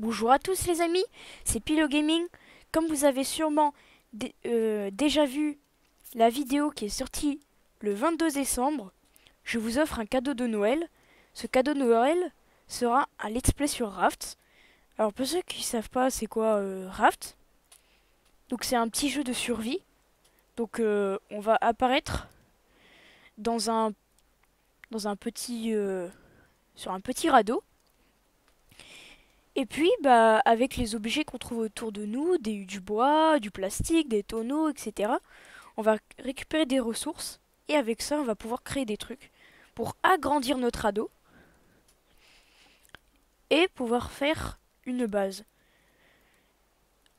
Bonjour à tous les amis, c'est Pilo Gaming. Comme vous avez sûrement déjà vu la vidéo qui est sortie le 22 décembre, je vous offre un cadeau de Noël. Ce cadeau de Noël sera un let's play sur Raft. Alors pour ceux qui ne savent pas c'est quoi Raft, donc c'est un petit jeu de survie. Donc on va apparaître dans un petit sur un petit radeau. Et puis, bah, avec les objets qu'on trouve autour de nous, du bois, du plastique, des tonneaux, etc., on va récupérer des ressources. Et avec ça, on va pouvoir créer des trucs pour agrandir notre radeau et pouvoir faire une base.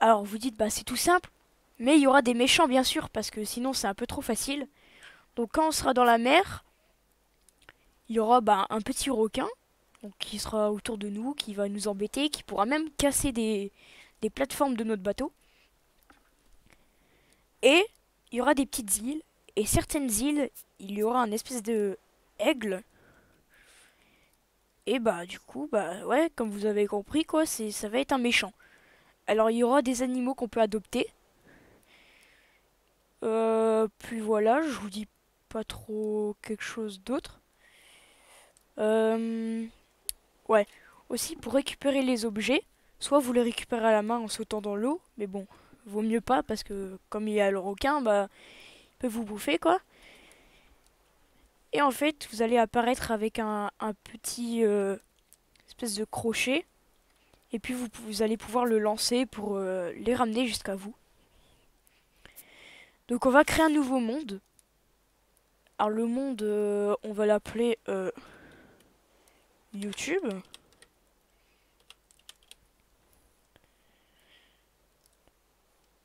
Alors, vous dites, bah, c'est tout simple, mais il y aura des méchants, bien sûr, parce que sinon, c'est un peu trop facile. Donc, quand on sera dans la mer, il y aura bah, un petit requin donc, qui sera autour de nous, qui va nous embêter, qui pourra même casser des plateformes de notre bateau. Et il y aura des petites îles. Et certaines îles, il y aura un espèce de aigle. Et bah du coup, bah ouais, comme vous avez compris quoi, ça va être un méchant. Alors il y aura des animaux qu'on peut adopter. Puis voilà, je vous dis pas trop quelque chose d'autre. Euh, ouais. Aussi pour récupérer les objets, soit vous les récupérez à la main en sautant dans l'eau, mais bon, vaut mieux pas parce que comme il y a le requin, bah il peut vous bouffer quoi. Et en fait, vous allez apparaître avec un petit espèce de crochet. Et puis vous allez pouvoir le lancer pour les ramener jusqu'à vous. Donc on va créer un nouveau monde. Alors le monde, on va l'appeler YouTube.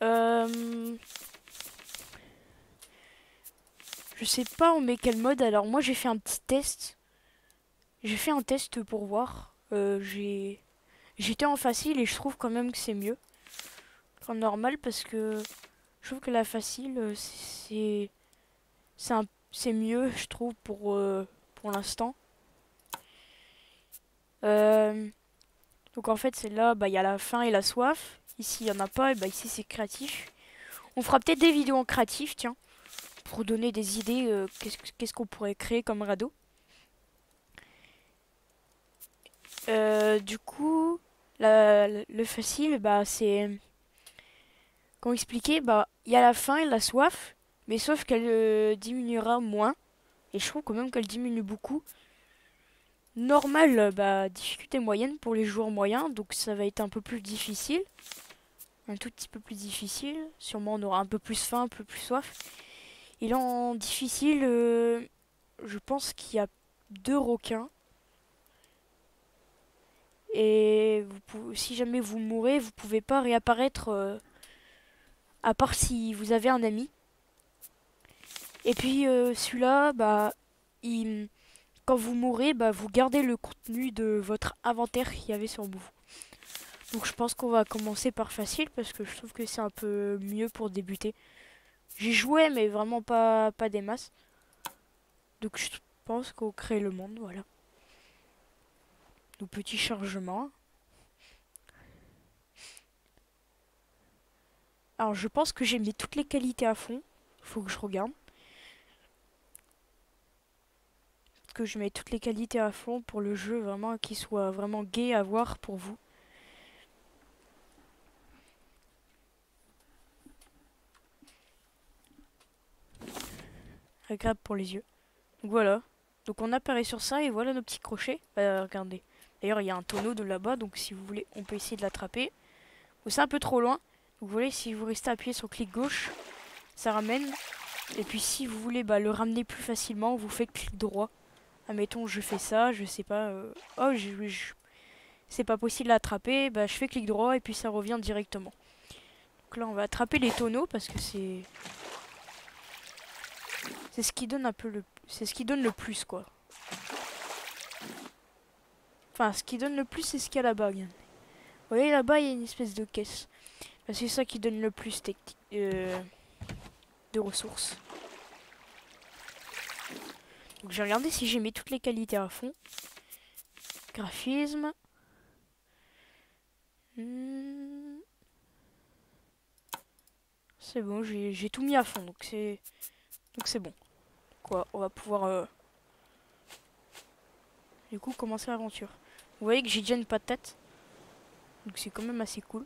Euh, je sais pas on met quel mode. Alors moi j'ai fait un petit test. J'ai fait un test pour voir. J'étais en facile et je trouve quand même que c'est mieux qu'en normal parce que je trouve que la facile c'est mieux je trouve pour l'instant. Euh, donc en fait c'est là bah il y a la faim et la soif. Ici il y en a pas et bah ici c'est créatif. On fera peut-être des vidéos en créatif tiens pour donner des idées qu'est-ce qu'on pourrait créer comme radeau. Du coup le facile bah c'est comment expliquer bah il y a la faim et la soif mais sauf qu'elle diminuera moins et je trouve quand même qu'elle diminue beaucoup. Normal, bah, difficulté moyenne pour les joueurs moyens, donc ça va être un peu plus difficile. Un tout petit peu plus difficile. Sûrement on aura un peu plus faim, un peu plus soif. Et là en difficile, je pense qu'il y a deux requins. Et si jamais vous mourrez, vous pouvez pas réapparaître à part si vous avez un ami. Et puis celui-là, bah, quand vous mourrez, bah, vous gardez le contenu de votre inventaire qu'il y avait sur vous. Donc je pense qu'on va commencer par facile parce que je trouve que c'est un peu mieux pour débuter. J'y jouais mais vraiment pas des masses. Donc je pense qu'on crée le monde, voilà. Nos petits chargements. Alors je pense que j'ai mis toutes les qualités à fond. Faut que je regarde. Que je mets toutes les qualités à fond pour le jeu vraiment qu'il soit vraiment gai à voir pour vous. Agréable pour les yeux. Donc voilà. Donc on apparaît sur ça et voilà nos petits crochets. Regardez. D'ailleurs il y a un tonneau de là-bas donc si vous voulez on peut essayer de l'attraper. C'est un peu trop loin. Vous voyez si vous restez appuyé sur clic gauche, ça ramène. Et puis si vous voulez bah, le ramener plus facilement, vous faites clic droit. Admettons je fais ça, je sais pas. Oh c'est pas possible à attraper, bah je fais clic droit et puis ça revient directement. Donc là on va attraper les tonneaux parce que c'est ce qui donne un peu c'est ce qui donne le plus quoi. Enfin ce qui donne le plus c'est ce qu'il y a là-bas. Vous voyez là-bas il y a une espèce de caisse. Bah, c'est ça qui donne le plus de ressources. Donc j'ai regardé si j'ai mis toutes les qualités à fond. Graphisme. C'est bon, j'ai tout mis à fond, donc c'est bon. Quoi, on va pouvoir du coup commencer l'aventure. Vous voyez que j'ai déjà une patate, donc c'est quand même assez cool.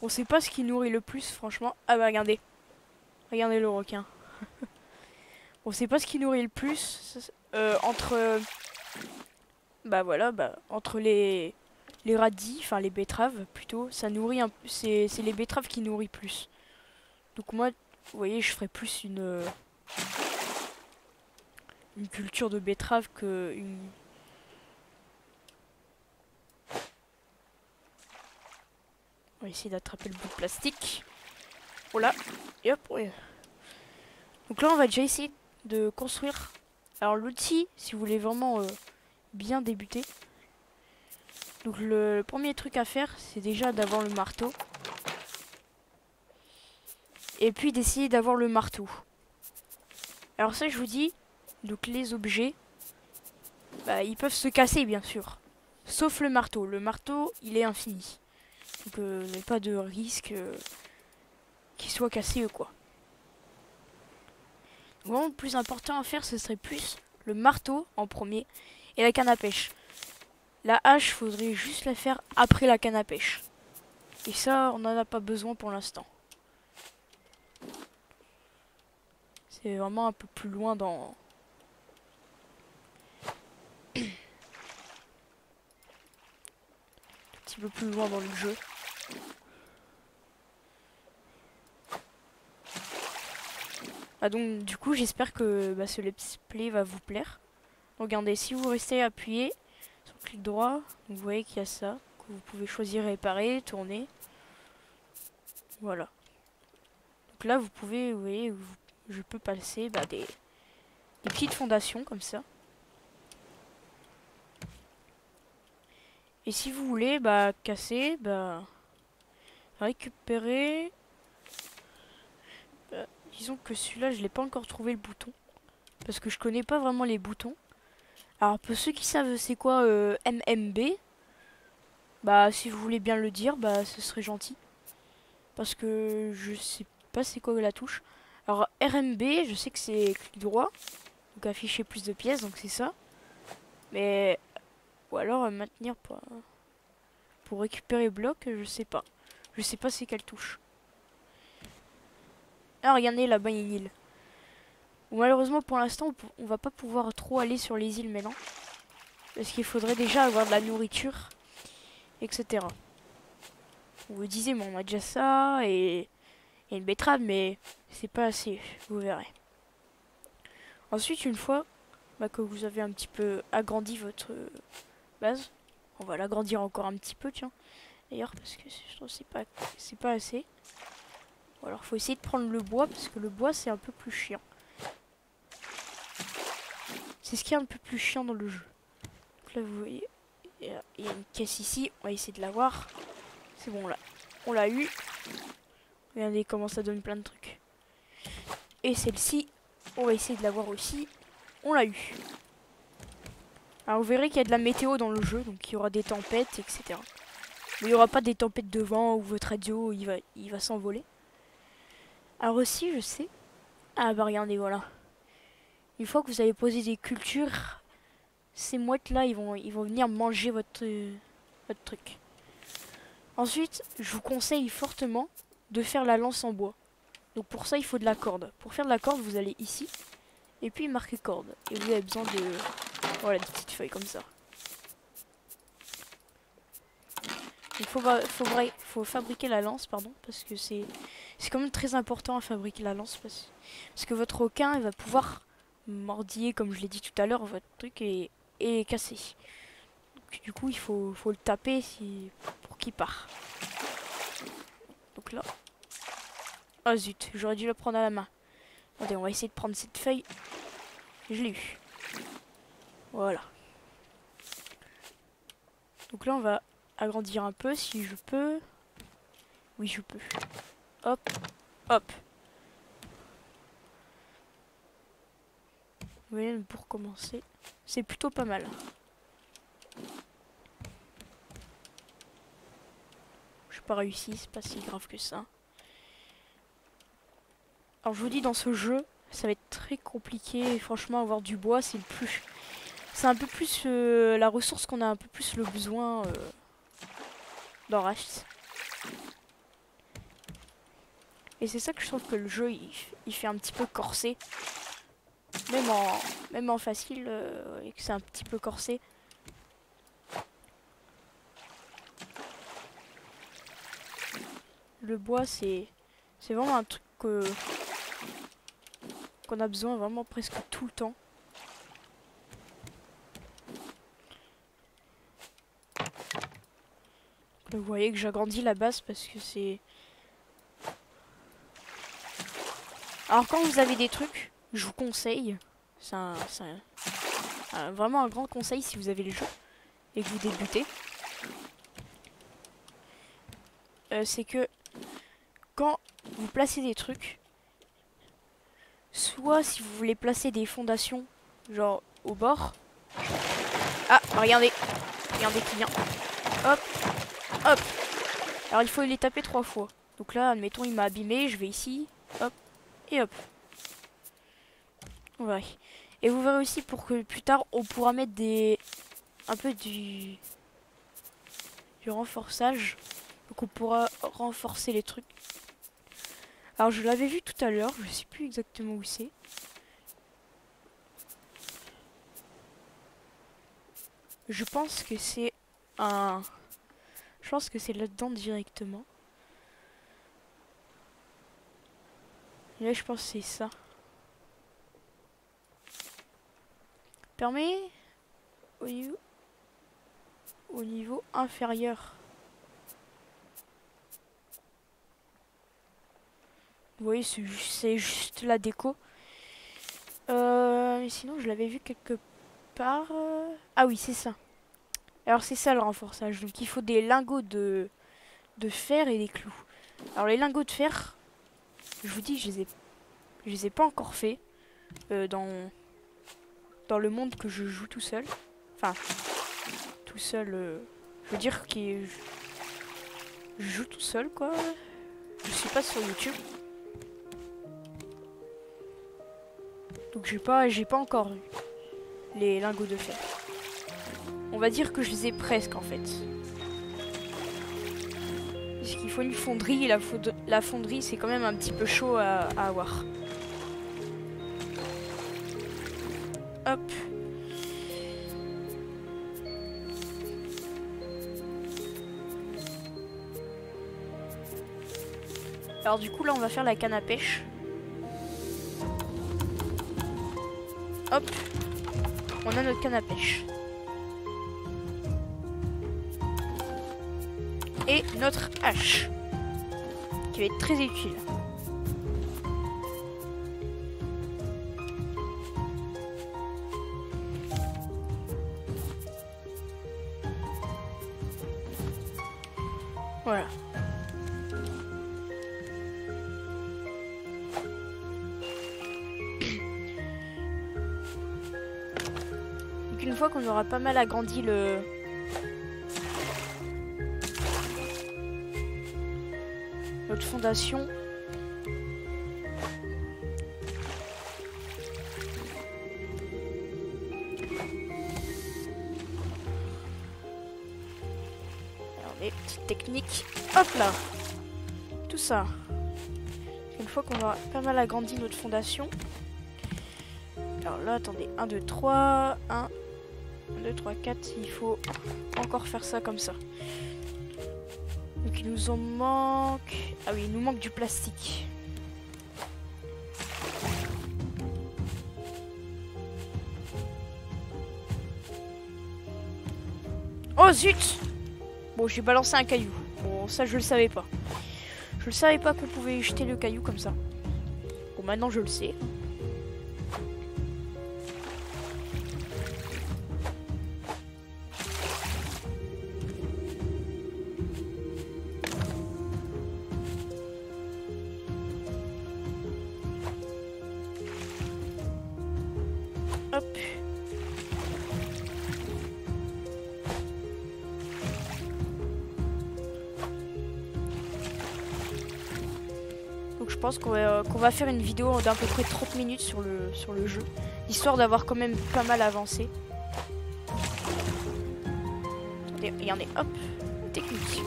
On sait pas ce qui nourrit le plus, franchement. Ah bah regardez, regardez le requin. On sait pas ce qui nourrit le plus entre bah voilà, bah entre les radis, enfin les betteraves plutôt, ça nourrit c'est les betteraves qui nourrissent plus. Donc moi, vous voyez, je ferais plus une culture de betterave que une. On va essayer d'attraper le bout de plastique. Oh là, et hop, ouais. Donc là, on va déjà essayer de construire. Alors l'outil, si vous voulez vraiment bien débuter. Donc le premier truc à faire, c'est déjà d'avoir le marteau. Et puis d'essayer d'avoir le marteau. Alors ça, je vous dis, donc les objets, bah, ils peuvent se casser, bien sûr. Sauf le marteau. Le marteau, il est infini. Donc il n'y a pas de risque qu'il soit cassé ou quoi. Donc, vraiment, le plus important à faire, ce serait plus le marteau en premier et la canne à pêche. La hache, faudrait juste la faire après la canne à pêche. Et ça, on n'en a pas besoin pour l'instant. C'est vraiment un peu plus loin dans... un petit peu plus loin dans le jeu. Ah donc du coup j'espère que ce let's play va vous plaire. Regardez, si vous restez appuyé sur le clic droit, vous voyez qu'il y a ça, que vous pouvez choisir réparer, tourner. Voilà. Donc là vous pouvez, vous voyez, je peux passer des petites fondations comme ça. Et si vous voulez casser, récupérer... disons que celui-là je l'ai pas encore trouvé le bouton. Parce que je connais pas vraiment les boutons. Alors pour ceux qui savent c'est quoi MMB, si vous voulez bien le dire, ce serait gentil. Parce que je sais pas c'est quoi la touche. Alors RMB, je sais que c'est clic droit. Donc afficher plus de pièces, donc c'est ça. Mais... ou alors maintenir pour récupérer bloc, je sais pas. Je sais pas c'est quelle touche. Ah regardez là-bas il y a une île. Bon, malheureusement pour l'instant on va pas pouvoir trop aller sur les îles maintenant. Parce qu'il faudrait déjà avoir de la nourriture, etc. Vous vous disiez, mais on a déjà ça et une betterave, mais c'est pas assez, vous verrez. Ensuite, une fois que vous avez un petit peu agrandi votre base, on va l'agrandir encore un petit peu, tiens. D'ailleurs, parce que je trouve que c'est pas assez. Ou alors, faut essayer de prendre le bois, parce que le bois, c'est un peu plus chiant. C'est ce qui est un peu plus chiant dans le jeu. Donc là, vous voyez, il y a une caisse ici, on va essayer de l'avoir. C'est bon, là, on l'a eu. Regardez comment ça donne plein de trucs. Et celle-ci, on va essayer de l'avoir aussi. On l'a eu. Alors vous verrez qu'il y a de la météo dans le jeu, donc il y aura des tempêtes, etc. Mais il n'y aura pas des tempêtes de vent où votre radio il va s'envoler. Alors aussi, je sais... Ah bah regardez, voilà. Une fois que vous avez posé des cultures, ces mouettes-là, ils vont venir manger votre truc. Ensuite, je vous conseille fortement de faire la lance en bois. Donc pour ça, il faut de la corde. Pour faire de la corde, vous allez ici, et puis marquer corde. Et vous avez besoin de... voilà, des petites feuilles comme ça. Il faut fabriquer la lance, pardon, parce que c'est quand même très important à fabriquer la lance, parce que votre requin, il va pouvoir mordiller, comme je l'ai dit tout à l'heure, votre truc et casser. Donc, du coup, il faut le taper pour qu'il part. Donc là... oh zut, j'aurais dû le prendre à la main. Attendez, on va essayer de prendre cette feuille. Je l'ai eu. Voilà. Donc là, on va agrandir un peu si je peux. Oui, je peux. Hop, hop. Vous voyez, pour commencer, c'est plutôt pas mal. pas réussi, c'est pas si grave que ça. Alors je vous dis, dans ce jeu, ça va être très compliqué. Et franchement, avoir du bois, c'est le plus... C'est un peu plus la ressource qu'on a un peu plus le besoin dans Rust. Et c'est ça que je trouve que le jeu, il fait un petit peu corsé. Même en facile, et que c'est un petit peu corsé. Le bois, c'est vraiment un truc qu'on a besoin vraiment presque tout le temps. Vous voyez que j'agrandis la base parce que c'est... Alors quand vous avez des trucs, je vous conseille, c'est vraiment un grand conseil si vous avez le jeu et que vous débutez, c'est que quand vous placez des trucs, soit si vous voulez placer des fondations, genre au bord, ah regardez qui vient, hop, hop, alors il faut les taper 3 fois, donc là admettons il m'a abîmé, je vais ici, hop, et hop. Ouais. Et vous verrez aussi pour que plus tard on pourra mettre un peu du renforçage. Donc on pourra renforcer les trucs. Alors je l'avais vu tout à l'heure, je sais plus exactement où c'est. Je pense que c'est Je pense que c'est là-dedans directement. Et là je pense que c'est ça. Permet au niveau inférieur. Vous voyez, c'est juste la déco. Mais sinon, je l'avais vu quelque part. Ah oui, c'est ça. Alors, c'est ça le renforçage. Donc, il faut des lingots de fer et des clous. Alors, les lingots de fer, je vous dis, je les ai pas encore fait dans le monde que je joue tout seul. Enfin, tout seul. Je veux dire que je joue tout seul, quoi. Je suis pas sur YouTube. Donc j'ai pas encore eu les lingots de fer. On va dire que je les ai presque en fait. Parce qu'il faut une fonderie, et la fonderie c'est quand même un petit peu chaud à avoir. Hop. Alors du coup là on va faire la canne à pêche. Hop, on a notre canne à pêche. Et notre hache, qui va être très utile. Voilà. Une fois qu'on aura pas mal agrandi notre fondation, alors les petites techniques, hop là, tout ça. Une fois qu'on aura pas mal agrandi notre fondation, alors là attendez, 1, 2, 3, 1, 2, 3, 4, il faut encore faire ça comme ça. Donc il nous en manque... Ah oui, il nous manque du plastique. Oh zut! Bon, j'ai balancé un caillou. Bon, ça je le savais pas. Je le savais pas qu'on pouvait jeter le caillou comme ça. Bon, maintenant je le sais. Hop. pense qu'on va faire une vidéo d'à peu près 30 minutes sur le jeu, histoire d'avoir quand même pas mal avancé. Regardez, hop, technique.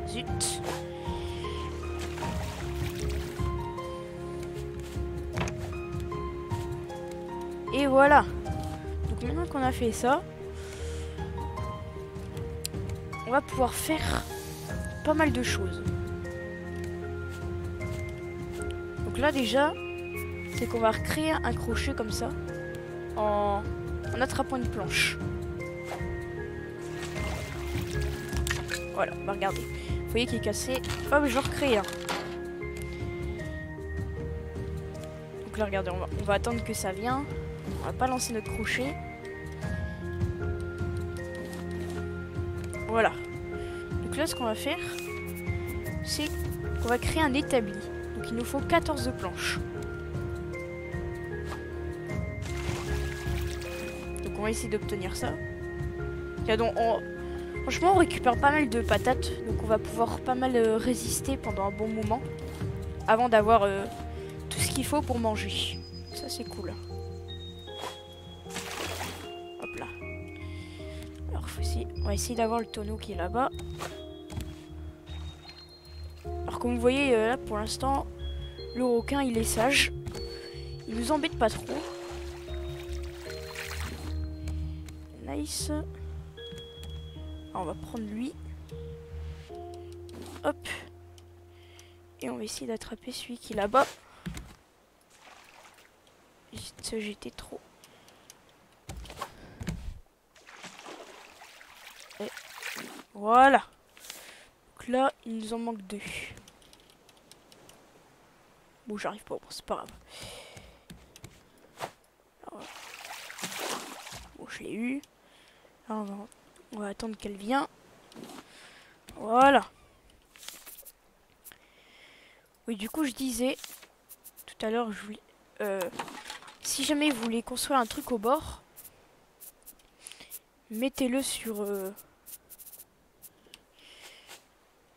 Zut. Et voilà. Donc maintenant qu'on a fait ça, on va pouvoir faire pas mal de choses. Donc là déjà, c'est qu'on va recréer un crochet comme ça en attrapant une planche. Voilà, bah regardez. Vous voyez qu'il est cassé. Hop, je recrée un. Donc là, regardez, on va attendre que ça vienne. On va pas lancer notre crochet. Voilà. Donc là, ce qu'on va faire, c'est qu'on va créer un établi. Donc il nous faut 14 planches. Donc on va essayer d'obtenir ça. Donc, franchement, on récupère pas mal de patates. Donc on va pouvoir pas mal résister pendant un bon moment. Avant d'avoir tout ce qu'il faut pour manger. Ça, c'est cool. Hop là. Alors, on va essayer d'avoir le tonneau qui est là-bas. Alors, comme vous voyez, là, pour l'instant, le requin, il est sage. Il nous embête pas trop. Nice. Alors, on va prendre lui. Hop. Et on va essayer d'attraper celui qui est là-bas. J'étais trop. Et voilà. Donc là, il nous en manque 2. Bon, j'arrive pas, bon, c'est pas grave. Alors, bon, je l'ai eu. Alors, on va attendre qu'elle vienne. Voilà. Oui, du coup, je disais tout à l'heure, je voulais, si jamais vous voulez construire un truc au bord, mettez-le sur...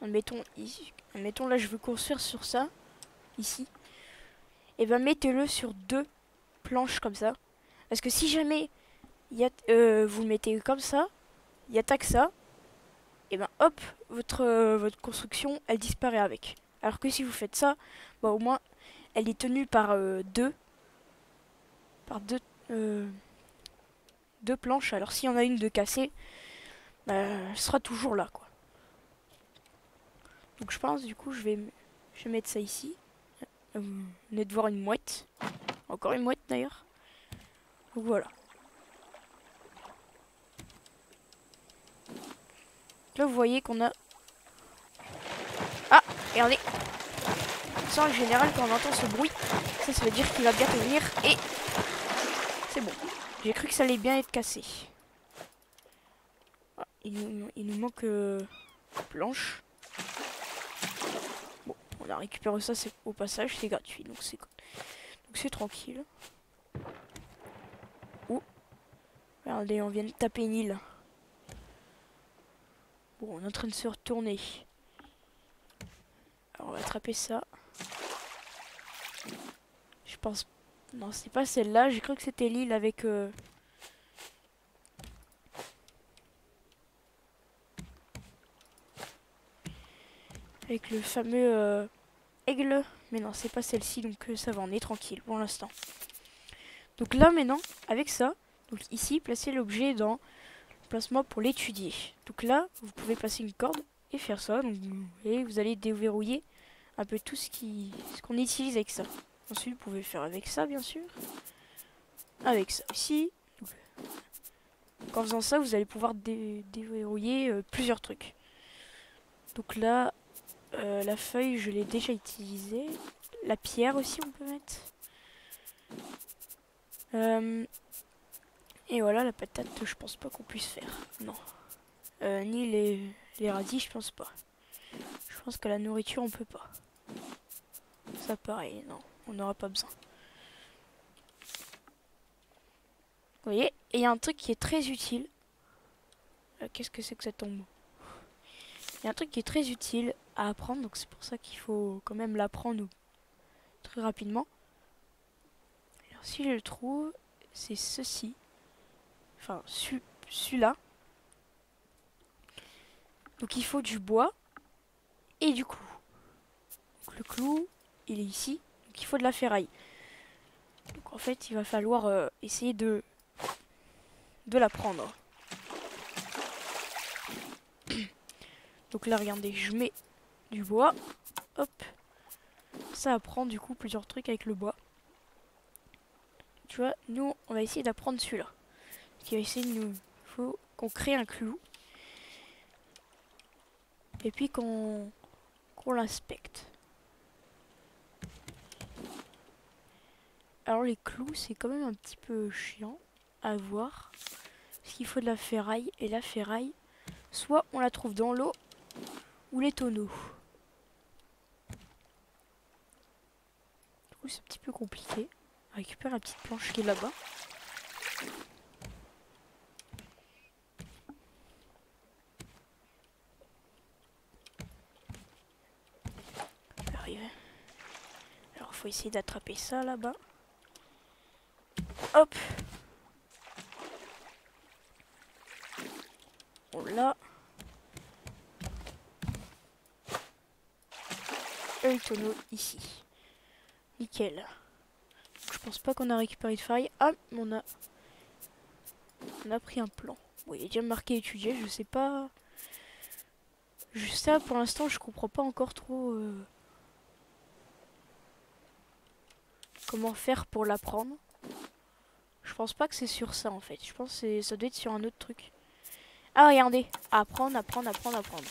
Admettons là, je veux construire sur ça, ici. Et ben mettez-le sur 2 planches comme ça. Parce que si jamais vous le mettez comme ça, il n'y a que ça, et ben hop, votre construction, elle disparaît avec. Alors que si vous faites ça, bah, au moins, elle est tenue par deux planches. Alors s'il y en a une de cassée, bah, elle sera toujours là, quoi. Donc je pense, du coup, je vais mettre ça ici. Vous venez de voir une mouette. Encore une mouette, d'ailleurs. Donc voilà. Là, vous voyez qu'on a... Ah, regardez. Ça, en général, quand on entend ce bruit, ça veut dire qu'il va bientôt venir. Et c'est bon. J'ai cru que ça allait bien être cassé. Ah, il nous manque planche. Bon, on a récupéré ça au passage, c'est gratuit, donc c'est tranquille. Oh, regardez, on vient de taper une île. Bon, on est en train de se retourner. Alors, on va attraper ça. Je pense... Non, c'est pas celle-là. J'ai cru que c'était l'île avec... Avec le fameux aigle. Mais non, c'est pas celle-ci. Donc ça va, on est tranquille pour l'instant. Donc là, maintenant, avec ça... Donc ici, placez l'objet dans le placement pour l'étudier. Donc là, vous pouvez passer une corde et faire ça. Donc, et vous allez déverrouiller un peu tout ce qu'on utilise avec ça. Ensuite, vous pouvez faire avec ça, bien sûr. Avec ça aussi. Donc, en faisant ça, vous allez pouvoir déverrouiller plusieurs trucs. Donc là, la feuille, je l'ai déjà utilisée. La pierre aussi, on peut mettre. Et voilà, la patate, je pense pas qu'on puisse faire. Non. Ni les radis, je pense pas. Je pense que la nourriture, on peut pas. Ça, pareil, non. On n'aura pas besoin. Vous voyez, et il y a un truc qui est très utile. Qu'est-ce que c'est que ça tombe? Il y a un truc qui est très utile à apprendre, donc c'est pour ça qu'il faut quand même l'apprendre très rapidement. Alors si je le trouve, c'est ceci. Enfin, celui-là. Donc il faut du bois et du clou. Donc le clou, il est ici. Donc il faut de la ferraille. Donc en fait, il va falloir essayer de la prendre. Donc là, regardez, je mets du bois. Hop. Ça apprend du coup plusieurs trucs avec le bois. Tu vois, nous, on va essayer d'apprendre celui-là. Qui va essayer de nous... Il faut qu'on crée un clou. Et puis qu'on l'inspecte. Alors les clous, c'est quand même un petit peu chiant à voir. Parce qu'il faut de la ferraille. Et la ferraille, soit on la trouve dans l'eau, ou les tonneaux. Du coup, c'est un petit peu compliqué. On récupère la petite planche qui est là-bas. Arrive. Alors, faut essayer d'attraper ça là-bas. Hop. On l'a. Et le tonneau ici. Nickel. Donc, je pense pas qu'on a récupéré de faille. Ah, on a pris un plan. Bon, il est déjà marqué étudier, je sais pas. Juste ça, pour l'instant, je comprends pas encore trop comment faire pour l'apprendre. Je pense pas que c'est sur ça en fait. Je pense que ça doit être sur un autre truc. Ah, regardez. Apprendre, apprendre, apprendre, apprendre.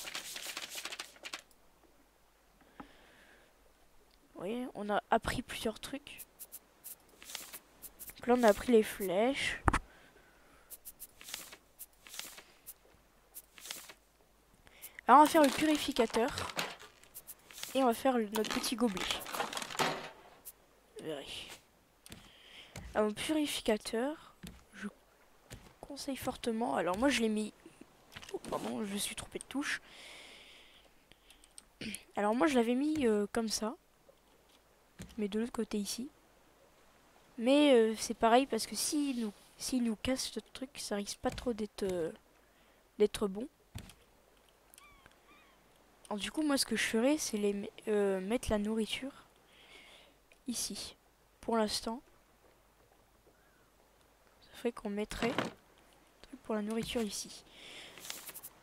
Vous voyez, on a appris plusieurs trucs. Donc là, on a appris les flèches. Alors, on va faire le purificateur. Et on va faire notre petit gobelet. Alors, le purificateur, je conseille fortement. Alors, moi, je l'ai mis... Oh, pardon, je me suis trompé de touche. Alors, moi, je l'avais mis comme ça. Mais de l'autre côté ici. Mais c'est pareil parce que s'il nous casse ce truc, ça risque pas trop d'être bon. Alors du coup, moi ce que je ferais, c'est mettre la nourriture ici. Pour l'instant, ça ferait qu'on mettrait pour la nourriture ici.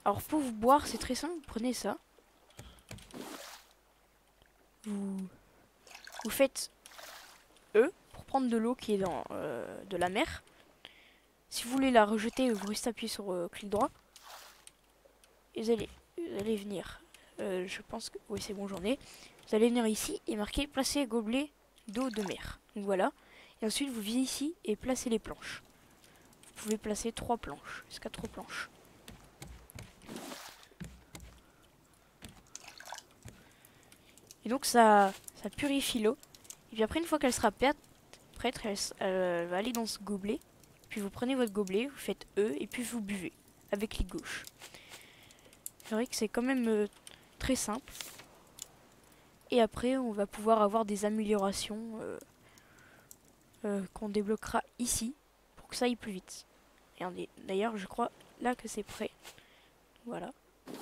Alors pour vous boire, c'est très simple, vous prenez ça. Vous faites E pour prendre de l'eau qui est dans de la mer. Si vous voulez la rejeter, vous restez appuyé sur clic droit. Et vous allez venir. Je pense que... Oui, c'est bon, j'en ai. Vous allez venir ici et marquer placer gobelet d'eau de mer. Donc voilà. Et ensuite, vous venez ici et placez les planches. Vous pouvez placer 3 planches. Jusqu'à 3 planches. Et donc, ça purifie l'eau. Et puis après, une fois qu'elle sera prête, elle va aller dans ce gobelet. Puis vous prenez votre gobelet, vous faites E et puis vous buvez avec clic gauche. C'est vrai que c'est quand même très simple. Et après, on va pouvoir avoir des améliorations qu'on débloquera ici pour que ça aille plus vite. Et d'ailleurs, je crois là que c'est prêt. Voilà.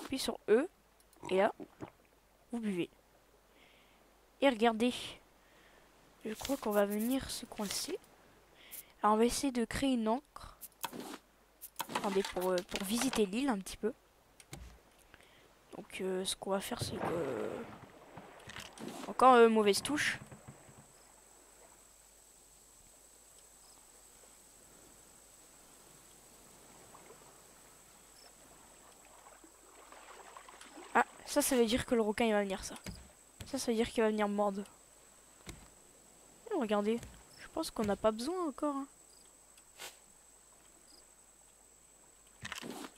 Puis sur E, et là, vous buvez. Et regardez, je crois qu'on va venir se coincer. Alors, on va essayer de créer une encre. Attendez, pour visiter l'île un petit peu. Donc, ce qu'on va faire, c'est que... Encore mauvaise touche. Ah, ça veut dire que le requin il va venir, ça. Ça veut dire qu'il va venir mordre. Regardez, je pense qu'on n'a pas besoin encore. Hein.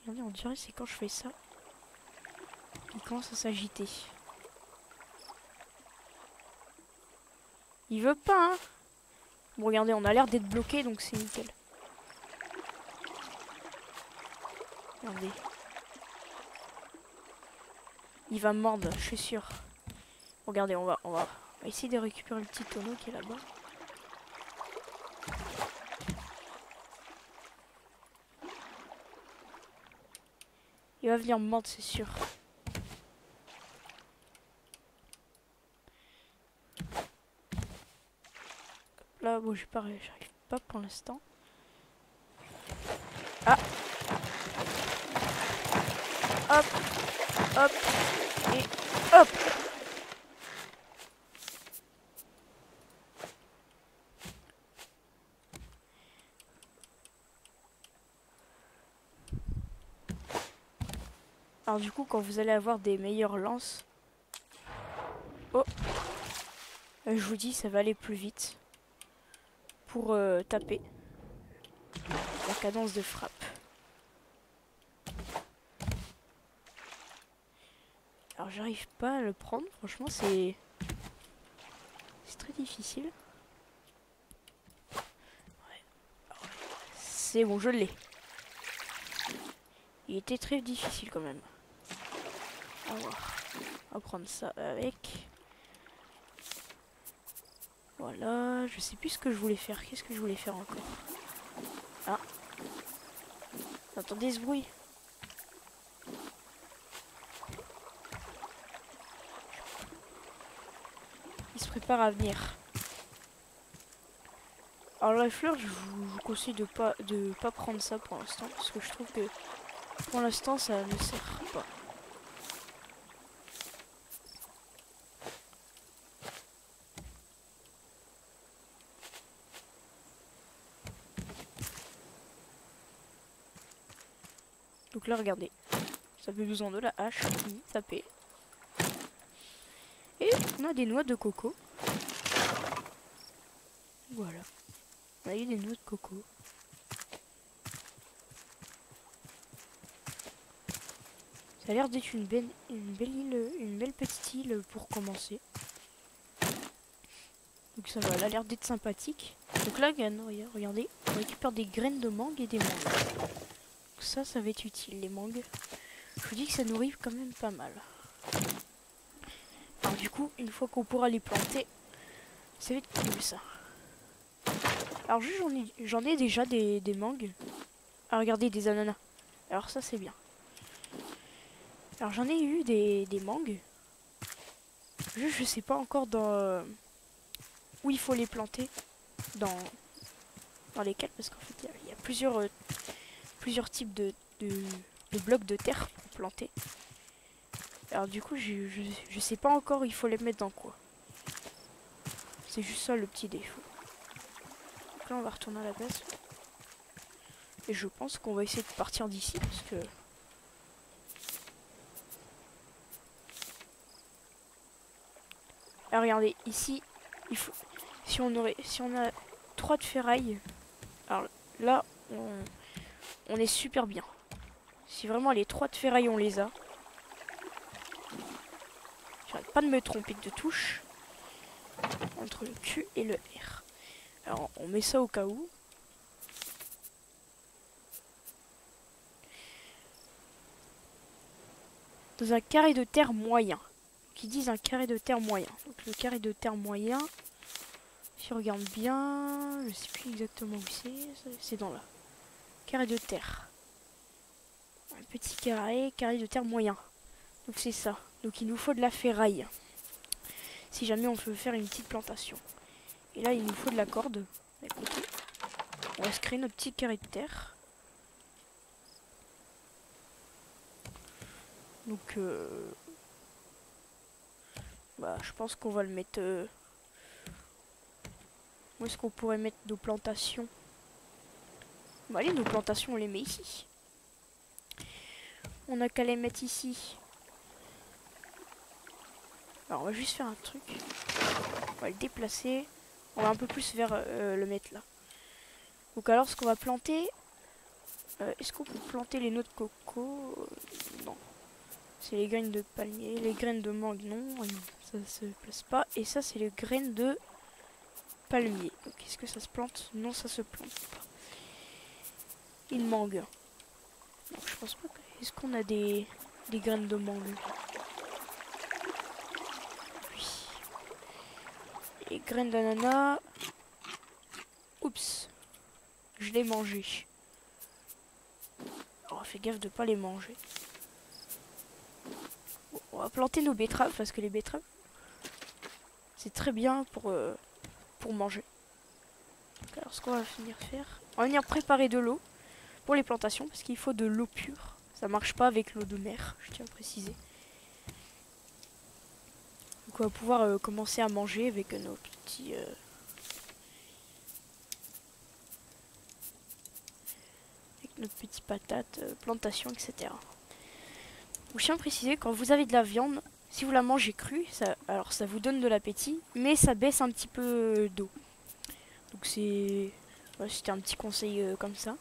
Regardez, on dirait c'est quand je fais ça. Il commence à s'agiter. Il veut pas, hein. Bon, regardez, on a l'air d'être bloqué, donc c'est nickel. Regardez. Il va me mordre, je suis sûr. Regardez, on va essayer de récupérer le petit tonneau qui est là-bas. Il va venir me mordre, c'est sûr. Là, bon, j'arrive pas pour l'instant. Ah! Hop! Hop! Et hop! Alors du coup, quand vous allez avoir des meilleures lances... Oh! Je vous dis, ça va aller plus vite. Pour taper. La cadence de frappe. Alors j'arrive pas à le prendre, franchement c'est très difficile. Ouais. C'est bon, je l'ai. Il était très difficile quand même. On va prendre ça avec. Voilà, je sais plus ce que je voulais faire. Qu'est-ce que je voulais faire encore? Ah. Attendez ce bruit. Il se prépare à venir. Alors la fleur, je vous conseille de pas prendre ça pour l'instant. Parce que je trouve que pour l'instant ça ne sert pas. Donc là regardez. Ça fait besoin de la hache. Taper. Et on a des noix de coco. Voilà. On a eu des noix de coco. Ça a l'air d'être une belle île, une belle petite île pour commencer. Donc ça va, elle a l'air d'être sympathique. Donc là, regardez, on récupère des graines de mangue et des mangues. Donc ça va être utile, les mangues. Je vous dis que ça nourrit quand même pas mal. Alors du coup, une fois qu'on pourra les planter, ça va être cool ça. Alors juste, j'en ai déjà des mangues. Ah, regardez, des ananas. Alors ça, c'est bien. Alors j'en ai eu des mangues. Juste, je sais pas encore dans où il faut les planter. Dans lesquels, parce qu'en fait, il y a plusieurs types de blocs de terre pour planter. Alors du coup, je sais pas encore où il faut les mettre dans quoi. C'est juste ça le petit défaut. Donc là, on va retourner à la base. Et je pense qu'on va essayer de partir d'ici parce que... Alors regardez, ici, il faut... Si on a 3 de ferraille, alors là, on est super bien. Si vraiment les 3 de ferraille, on les a. J'arrête pas de me tromper de touche. Entre le Q et le R. Alors, on met ça au cas où. Dans un carré de terre moyen. Qui disent un carré de terre moyen. Donc le carré de terre moyen, si on regarde bien, je sais plus exactement où c'est dans là. Carré de terre. Un petit carré de terre moyen. Donc c'est ça. Donc il nous faut de la ferraille. Si jamais on veut faire une petite plantation. Et là il nous faut de la corde. Écoutez, on va se créer notre petit carré de terre. Donc bah, je pense qu'on va le mettre... Où est-ce qu'on pourrait mettre nos plantations? Bah allez, nos plantations, on les met ici. On a qu'à les mettre ici. Alors on va juste faire un truc. On va le déplacer. On va un peu plus vers le mettre là. Donc alors ce qu'on va planter... Est-ce qu'on peut planter les noix de coco? Non. C'est les graines de palmier. Les graines de mangue, non. Ça se place pas. Et ça, c'est les graines de palmier. Donc est-ce que ça se plante? Non, ça se plante pas. Une mangue. Donc je pense pas que... Est-ce qu'on a des graines de mangue? les graines d'ananas. Oups. Je l'ai mangé. Alors fais gaffe de pas les manger. Bon, on va planter nos betteraves parce que les betteraves c'est très bien pour manger. Alors ce qu'on va venir faire, on va venir préparer de l'eau pour les plantations parce qu'il faut de l'eau pure. Ça marche pas avec l'eau de mer, je tiens à préciser. Donc on va pouvoir commencer à manger avec nos petits notre petite patate, plantation, etc. Je tiens à préciser, quand vous avez de la viande, si vous la mangez crue, alors ça vous donne de l'appétit, mais ça baisse un petit peu d'eau. Donc c'était un petit conseil comme ça.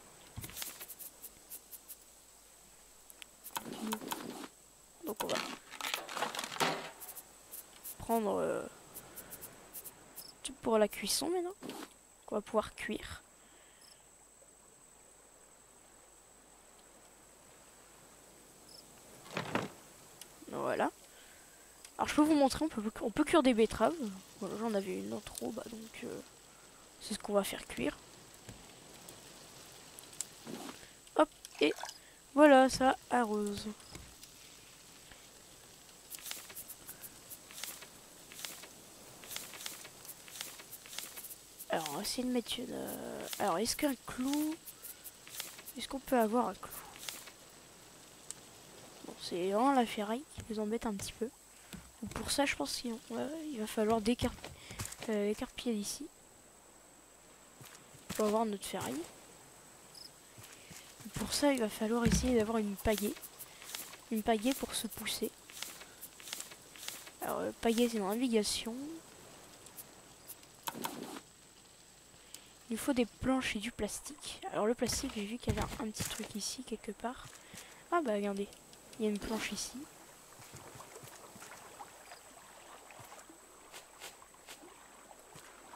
Donc on va prendre tout pour la cuisson maintenant. On va pouvoir cuire. Voilà. Alors je peux vous montrer, on peut cuire des betteraves. Voilà, j'en avais une en trop, donc c'est ce qu'on va faire cuire. Hop, et voilà, ça arrose. Alors on va essayer de mettre une... Alors est-ce qu'un clou... Est-ce qu'on peut avoir un clou? Bon, c'est vraiment la ferraille qui nous embête un petit peu. Donc pour ça je pense qu'il va falloir écarpiller d'ici. Pour avoir notre ferraille. Pour ça il va falloir essayer d'avoir une pagaie. Une pagaie pour se pousser. Alors pagaie c'est dans navigation. Il faut des planches et du plastique. Alors le plastique, j'ai vu qu'il y avait un petit truc ici quelque part. Ah bah regardez, il y a une planche ici.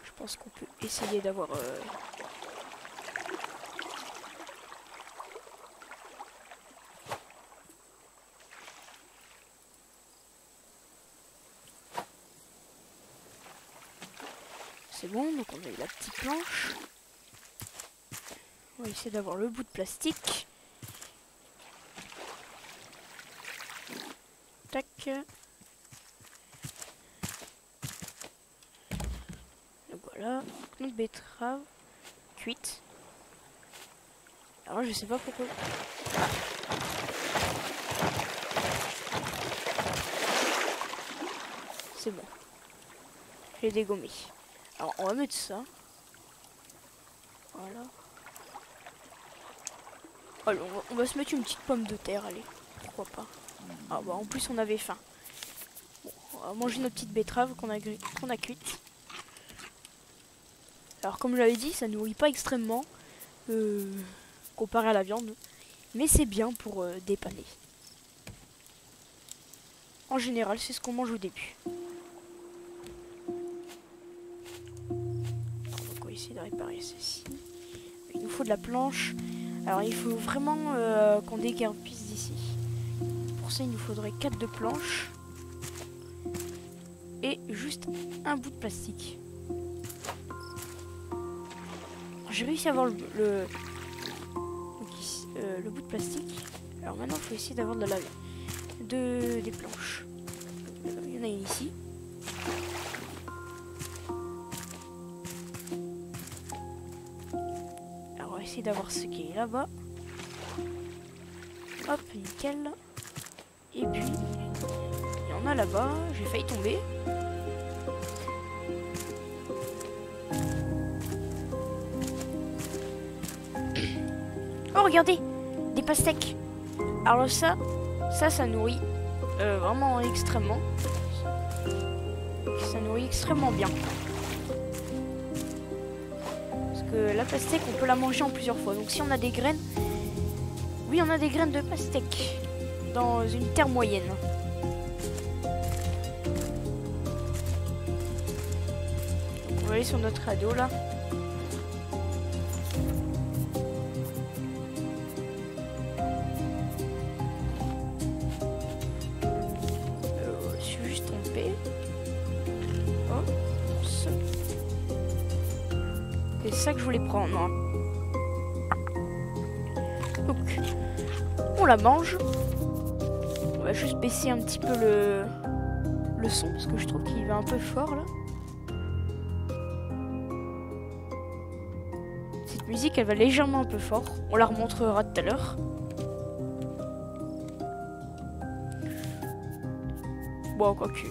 Je pense qu'on peut essayer d'avoir... C'est bon, donc on a eu la petite planche. On va essayer d'avoir le bout de plastique. Tac. Donc voilà, notre betterave cuite. Alors je sais pas pourquoi. C'est bon. J'ai dégommé. Alors on va mettre ça. Voilà. Allez, on va se mettre une petite pomme de terre, allez. Pourquoi pas. Ah bah en plus on avait faim. Bon, on va manger notre petite betterave qu'on a cuite. Alors comme je l'avais dit, ça nourrit pas extrêmement comparé à la viande. Mais c'est bien pour dépanner. En général, c'est ce qu'on mange au début. Alors, on va essayer de réparer ceci. Il nous faut de la planche. Alors il faut vraiment qu'on déguerpisse d'ici. Pour ça, il nous faudrait 4 de planches. Et juste un bout de plastique. J'ai réussi à avoir le bout de plastique. Alors maintenant, il faut essayer d'avoir des planches. Il y en a une ici. Alors on va essayer d'avoir ce qui est là-bas. Hop, nickel. Et puis, il y en a là-bas. J'ai failli tomber. Oh, regardez, des pastèques. Alors ça nourrit vraiment extrêmement. Ça nourrit extrêmement bien. Parce que la pastèque, on peut la manger en plusieurs fois. Donc si on a des graines, oui, on a des graines de pastèque dans une terre moyenne. Donc on va aller sur notre radeau là. Je suis juste trompé. Oh, C'est ça que je voulais prendre. Hein. Donc, on la mange. On va juste baisser un petit peu le son parce que je trouve qu'il va un peu fort là. Cette musique, elle va légèrement un peu fort. On la remontrera tout à l'heure. Bon, quoique.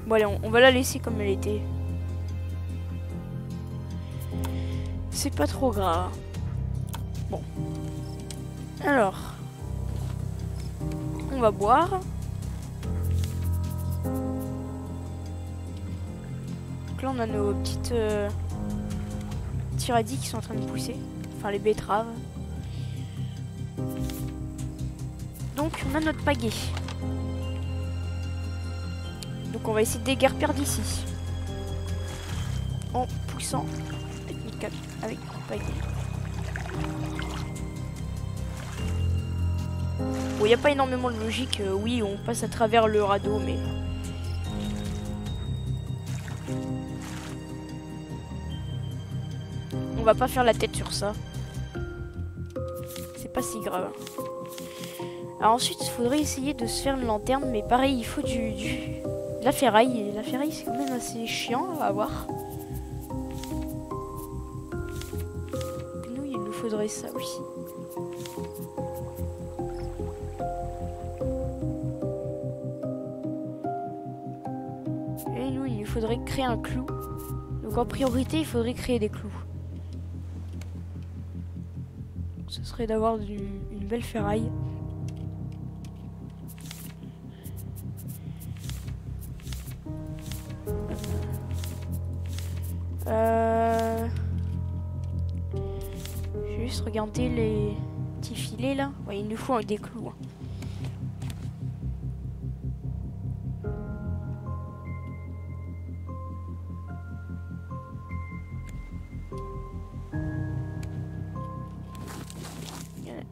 Bon, allez, on va la laisser comme elle était. C'est pas trop grave. Bon. Alors. On va boire. Donc là, on a nos petites petits radis qui sont en train de pousser. Enfin, les betteraves. Donc, on a notre pagaie. Donc, on va essayer de déguerpir d'ici. En poussant avec notre pagaie. Bon, il n'y a pas énormément de logique. Oui, on passe à travers le radeau, mais... on va pas faire la tête sur ça. C'est pas si grave. Alors ensuite, il faudrait essayer de se faire une lanterne, mais pareil, il faut de la ferraille. Et la ferraille, c'est quand même assez chiant à avoir. Nous, il nous faudrait ça aussi. Et nous, il nous faudrait créer un clou. Donc en priorité, il faudrait créer des clous. Ce serait d'avoir une belle ferraille. Je vais juste regarder les petits filets là. Ouais, il nous faut des clous. Hein.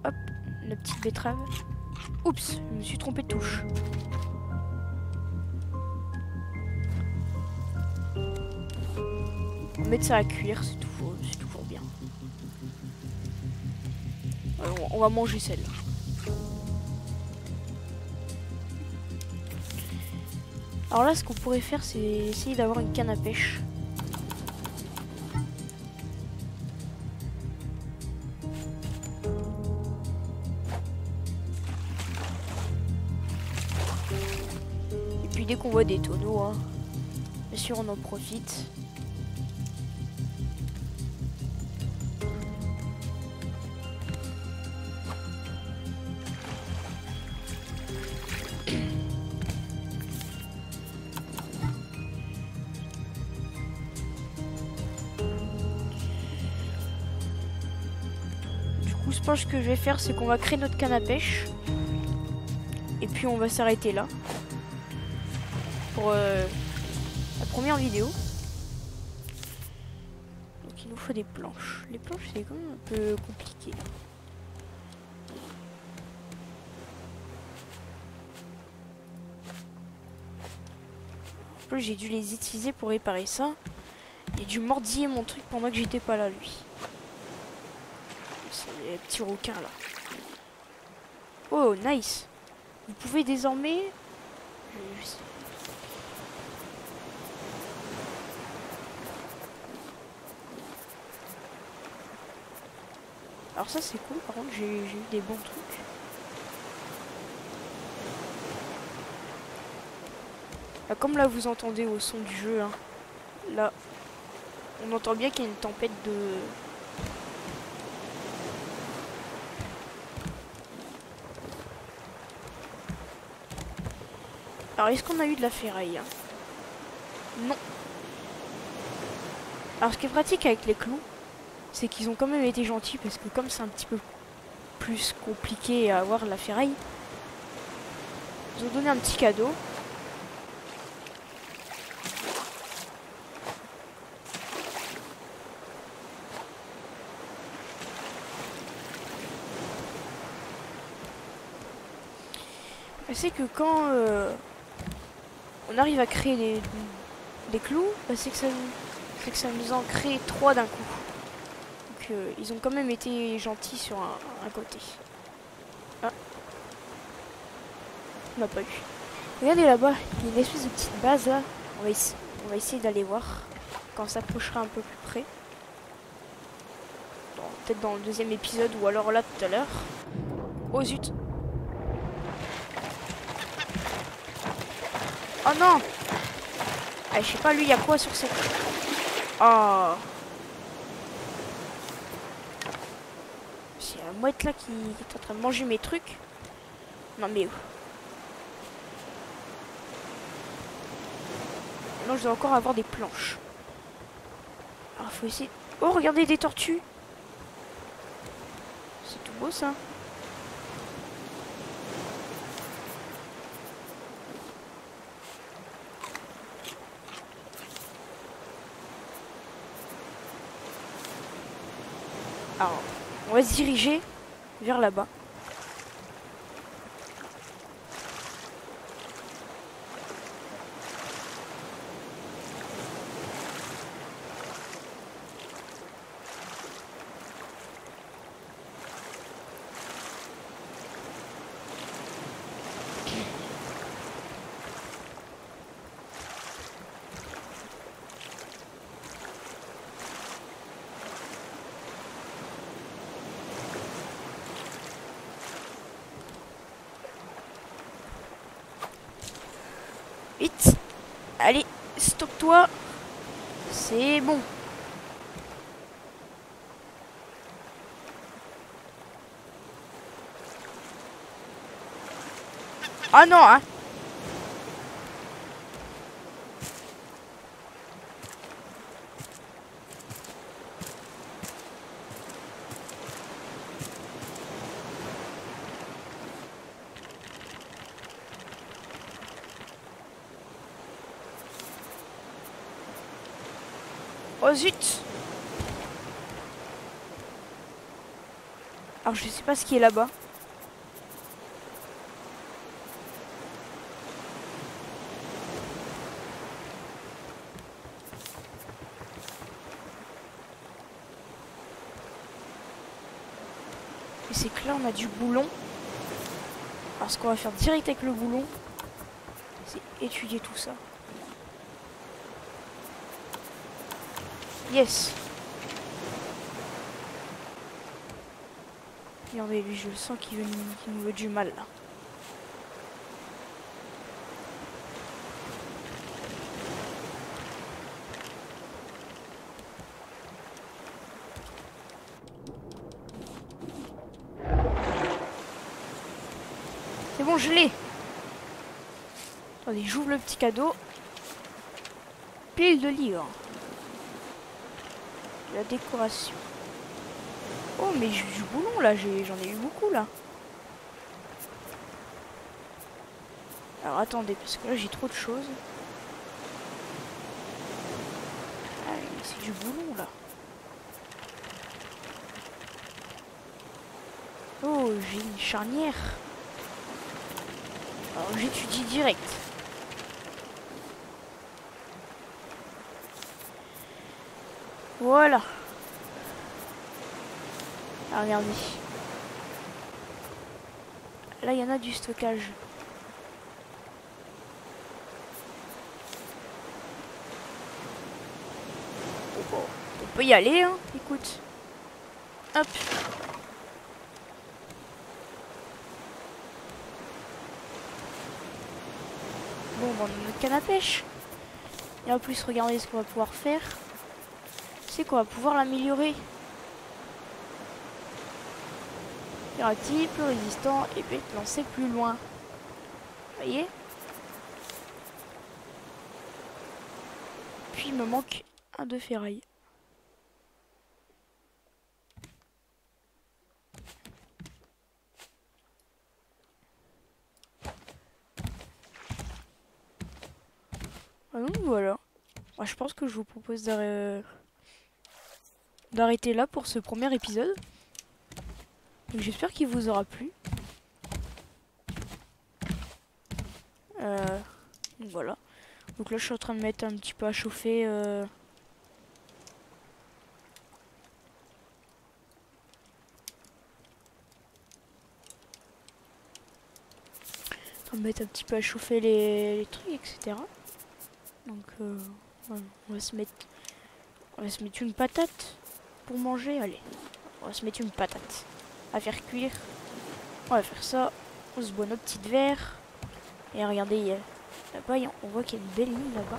Hop, la petite betterave. Oups, je me suis trompé de touche. On va mettre ça à cuire, c'est toujours bien. Alors, on va manger celle-là. Alors là, ce qu'on pourrait faire, c'est essayer d'avoir une canne à pêche. Et puis dès qu'on voit des tonneaux, hein, bien sûr on en profite. Je pense que je vais faire, c'est qu'on va créer notre canne à pêche. Et puis on va s'arrêter là. Pour la première vidéo. Donc il nous faut des planches. Les planches c'est quand même un peu compliqué. En plus j'ai dû les utiliser pour réparer ça. Il a dû mordiller mon truc pendant que j'étais pas là lui. C'est les petits requins là. Oh, nice. Vous pouvez désormais... Alors ça c'est cool, par contre j'ai eu des bons trucs. Là, comme là vous entendez au son du jeu, hein, là on entend bien qu'il y a une tempête de... Alors, est-ce qu'on a eu de la ferraille? Non. Alors, ce qui est pratique avec les clous, c'est qu'ils ont quand même été gentils, parce que comme c'est un petit peu plus compliqué à avoir la ferraille, ils ont donné un petit cadeau. C'est que quand... on arrive à créer des clous, bah c'est que ça nous en crée 3 d'un coup. ils ont quand même été gentils sur un côté. Ah. On n'a pas eu. Regardez là-bas, il y a une espèce de petite base là. On va essayer d'aller voir quand on s'approchera un peu plus près. Peut-être dans le deuxième épisode ou alors là tout à l'heure. Oh zut! Oh non! Ah, je sais pas, lui, il y a quoi sur cette... Oh! C'est la mouette là qui est en train de manger mes trucs. Non mais où? Non, je dois encore avoir des planches. Alors, faut essayer... Oh, regardez, des tortues! C'est tout beau, ça. Alors, on va se diriger vers là-bas. Vite! Allez, stoppe-toi! C'est bon. Ah non, hein! Oh zut! Alors je sais pas ce qui est là-bas. Mais c'est que là on a du boulon. Alors ce qu'on va faire direct avec le boulon, c'est étudier tout ça. Yes! Regardez, lui, je le sens qu'il nous veut du mal là. C'est bon, je l'ai! Attendez, j'ouvre le petit cadeau. Pile de livres. La décoration. Oh, mais j'ai du boulon là, j'en ai eu beaucoup là. Alors attendez, parce que là j'ai trop de choses. Ah, mais c'est du boulon là. Oh, j'ai une charnière. Alors j'étudie direct. Voilà. Ah, regardez. Là, il y en a du stockage. Bon, on peut y aller, hein. Écoute. Hop. Bon, on a notre canne à pêche. Et en plus, regardez ce qu'on va pouvoir faire. C'est qu'on va pouvoir l'améliorer. Rapide, plus résistant et peut être lancé plus loin. Vous voyez? Puis il me manque un de ferraille. Ah donc voilà. Moi, je pense que je vous propose d'arrêter là pour ce premier épisode. J'espère qu'il vous aura plu. Donc voilà. Donc là je suis en train de mettre un petit peu à chauffer On va mettre un petit peu à chauffer les trucs, etc. Donc voilà, on va se mettre une patate pour manger. Allez, on va se mettre une patate à faire cuire. On va faire ça. On se boit notre petite verre. Et regardez, là-bas, on voit qu'il y a une belle ligne là-bas.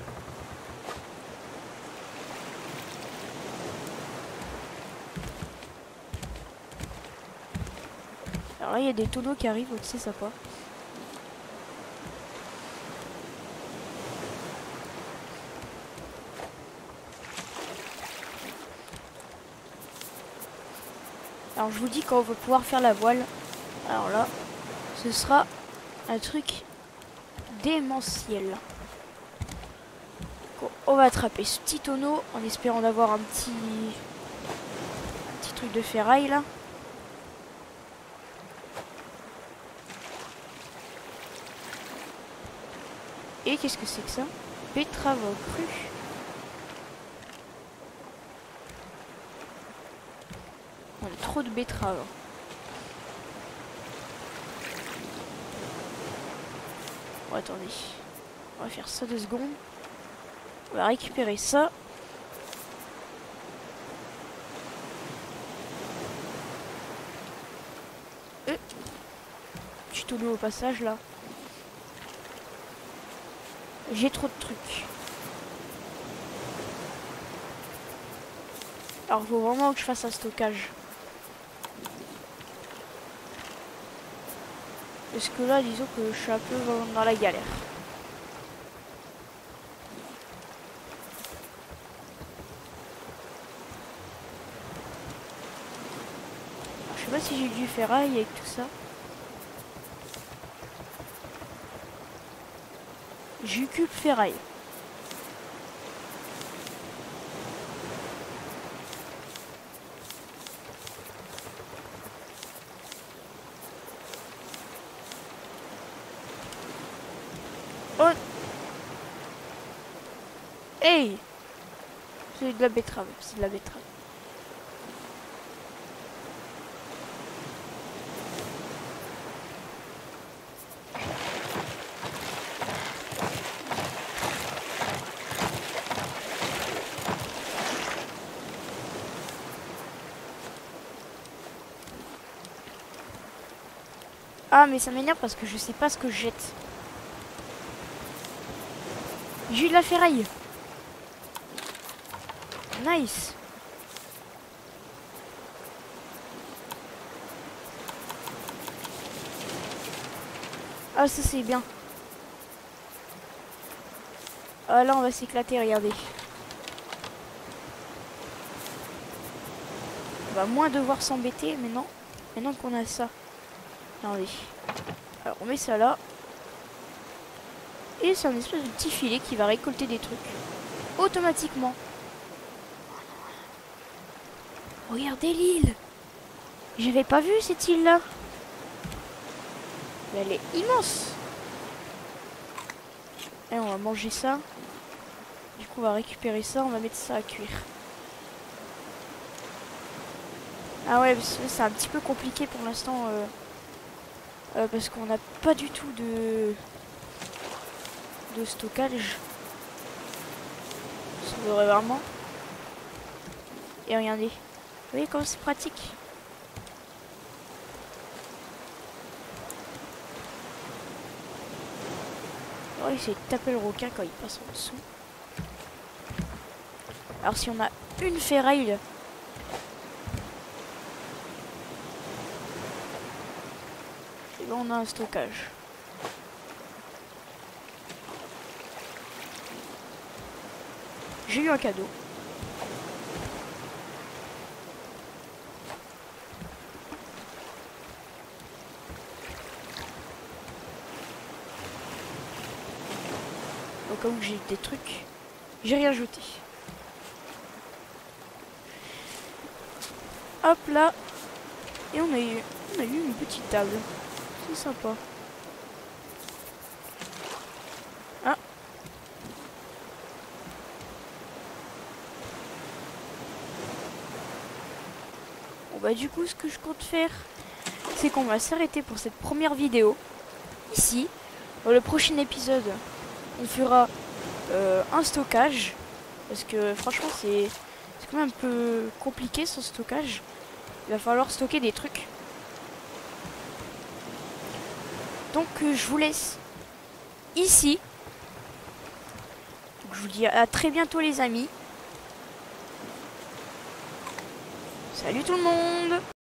Alors là, il y a des tonneaux qui arrivent, c'est sympa. Alors je vous dis quand on va pouvoir faire la voile. Alors là, ce sera un truc démentiel. On va attraper ce petit tonneau en espérant d'avoir un petit truc de ferraille là. Et qu'est-ce que c'est que ça? Betterave crue. On a trop de betteraves. Bon, attendez. On va faire ça 2 secondes. On va récupérer ça. Petit tonneau au passage là. J'ai trop de trucs. Alors, il faut vraiment que je fasse un stockage. Parce que là, disons que je suis un peu dans la galère. Alors, je sais pas si j'ai du ferraille avec tout ça. Jucube ferraille. Oh. Hey. C'est de la betterave, c'est de la betterave. Ah mais ça m'énerve parce que je sais pas ce que je jette. J'ai eu de la ferraille. Nice. Ah ça c'est bien. Ah là on va s'éclater, regardez. On va moins devoir s'embêter maintenant qu'on a ça. Attendez. Alors on met ça là. Et c'est un espèce de petit filet qui va récolter des trucs. Automatiquement. Regardez l'île. J'avais pas vu cette île là. Mais elle est immense. Et on va manger ça. Du coup on va récupérer ça, on va mettre ça à cuire. Ah ouais, c'est un petit peu compliqué pour l'instant. Parce qu'on n'a pas du tout de stockage. Ça devrait vraiment. Et regardez. Vous voyez comme c'est pratique. On va essayer de taper le requin quand il passe en dessous. Alors si on a une ferraille, et ben on a un stockage. J'ai eu un cadeau. Au cas où j'ai des trucs, j'ai rien jeté. Hop là. Et on a eu une petite table. C'est sympa. Ah. Bon bah du coup ce que je compte faire, c'est qu'on va s'arrêter pour cette première vidéo. Ici. Dans le prochain épisode, on fera un stockage. Parce que franchement, c'est quand même un peu compliqué ce stockage. Il va falloir stocker des trucs. Donc je vous laisse ici. Donc, je vous dis à très bientôt les amis. Salut tout le monde!